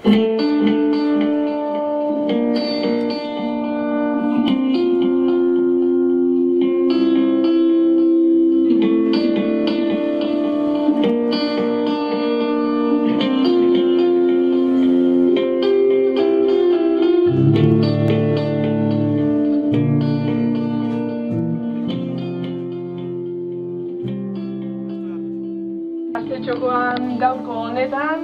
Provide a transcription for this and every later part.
Gaztetxokoan gaurko honetan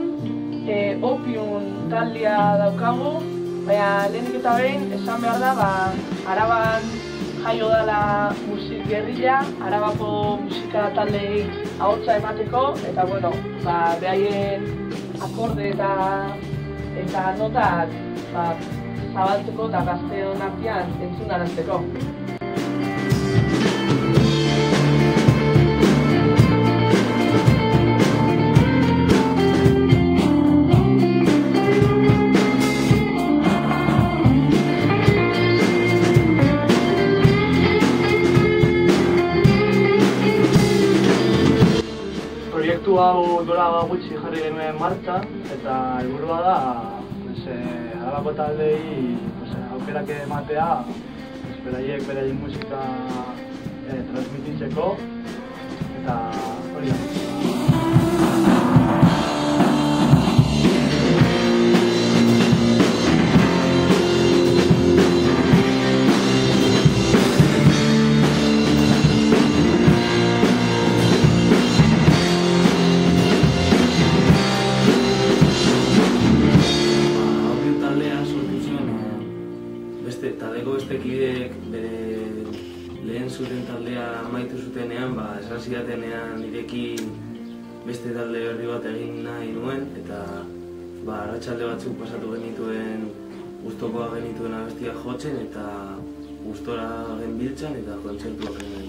Opium taldea daukagu, baina lehenik eta behin esan behar da Araban jaio dela musik gerrilla, Arabako musika taldeei ahotsa emateko, eta bueno, behaien akorde eta notak zabaltzeko eta gazteon artean entzunarazteko. Proiektu hau dola gutxi jarri genuen martxan, eta helburua da Arabako taldeei aukerak ematea, beraien musika transmititzeko, eta hori da. Taldeko beste kideek bere lehen zuten taldea amaitu zutenean, esan zidatenean nirekin beste talde berri bat egin nahi nuen, eta arratsalde batzuk pasatu genituen gustokoa genituen abestiak jotzen, eta gustora genbiltzan eta kontzertuak egin.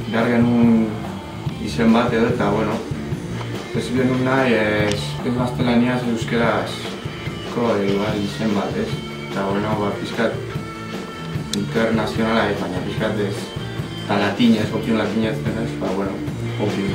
Behar genuen izen bat edo, eta bueno, ez genuen nahi ez gaztelaniaz euskerazko izen bat, ez? Eta bueno, pixkat internazionala, baina pixkat ez, eta latinez, Opium latinez denez, bueno, Opium.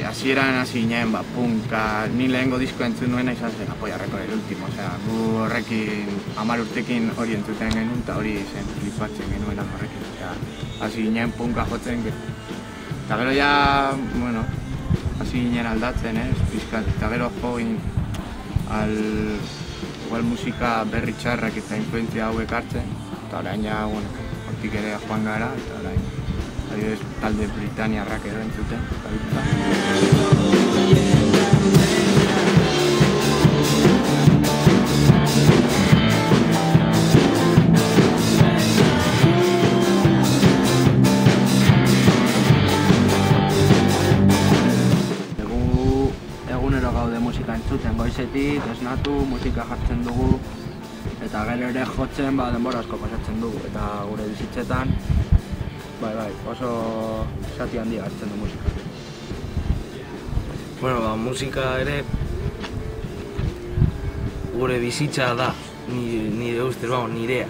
Hasieran hasi ginen punka, ni lehengo diskoa entzun nuena izan zen Apoiarreko el último, gu horrekin 10 urtekin hori entzuten genuen eta hori zen flipatzen genuena horrekin, hasi ginen punka jotzen, eta gero ja, bueno, hasi ginen aldatzen, pixkat, eta gero jo ginen igual musika berri txarrak eta influentzia hauek hartzen, eta orain ja, bueno, hortik ere joan gara, eta orain adibidez talde Britaniarrak edo entzuten. Egunero gaude musika entzuten goizetik, esnatu, musika jartzen dugu, eta gero ere jotzen denbora asko pasatzen dugu, eta gure bizitzetan oso zati handia hartzen du musika. Bueno, musika ere gure bizitza da, nire ustez, nirea.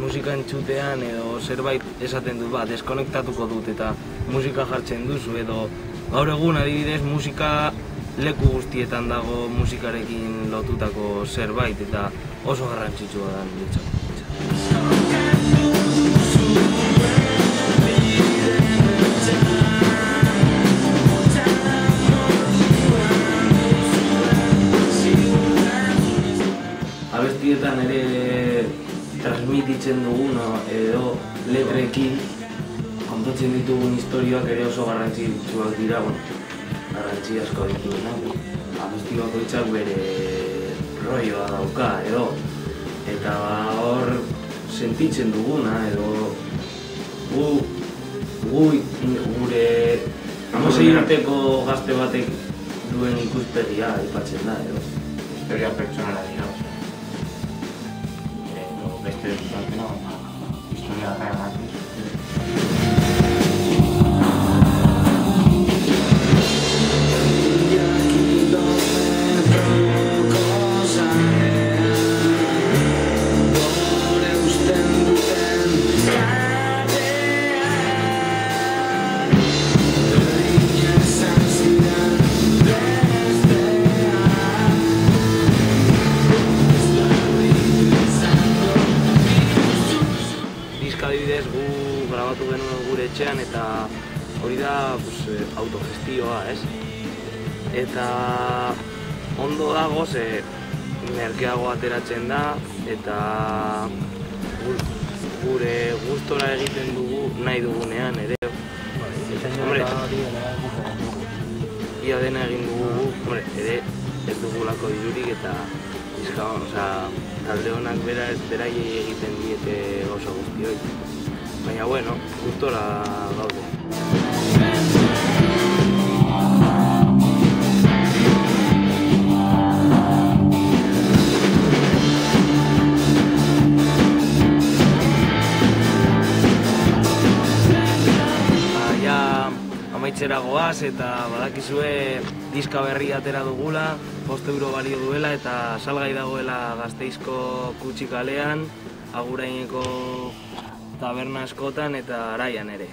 Musika entzutean edo zerbait esaten dut, deskonektatuko dut eta musika jartzen duzu, edo gaur egun adibidez musika leku guztietan dago musikarekin lotutako zerbait eta oso garrantzitsua da niretzat. Abestietan ere transmititzen duguna edo letrekin kontatzen ditugun historioak ere oso garrantzitsuak dira, garrantzi asko dituena. Abesti bakoitzak bere rolloa dauka edo, eta hor sentitzen duguna edo gure 16 urteko gazte batek duen ikuspegia aipatzen da edo. Historia pertsonala dira, beste batena, historia reala. Gu grabatu genuen gure etxean eta hori da autogestioa, ez? Eta ondo dago, ze merkeago ateratzen da eta gure gustora egiten dugu nahi dugunean ere. Ia dena egin dugu, ere ez dugulako dirurik eta talde honak beraiei egiten diete gauza guztioi. Baina, bueno, gustora gaude. Amaitzera goaz eta badakizue diska berri atera dugula, 5 euro balio duela eta salgai dagoela Gasteizko Kutxi kalean, Aguraineko taberna askotan eta Araian ere.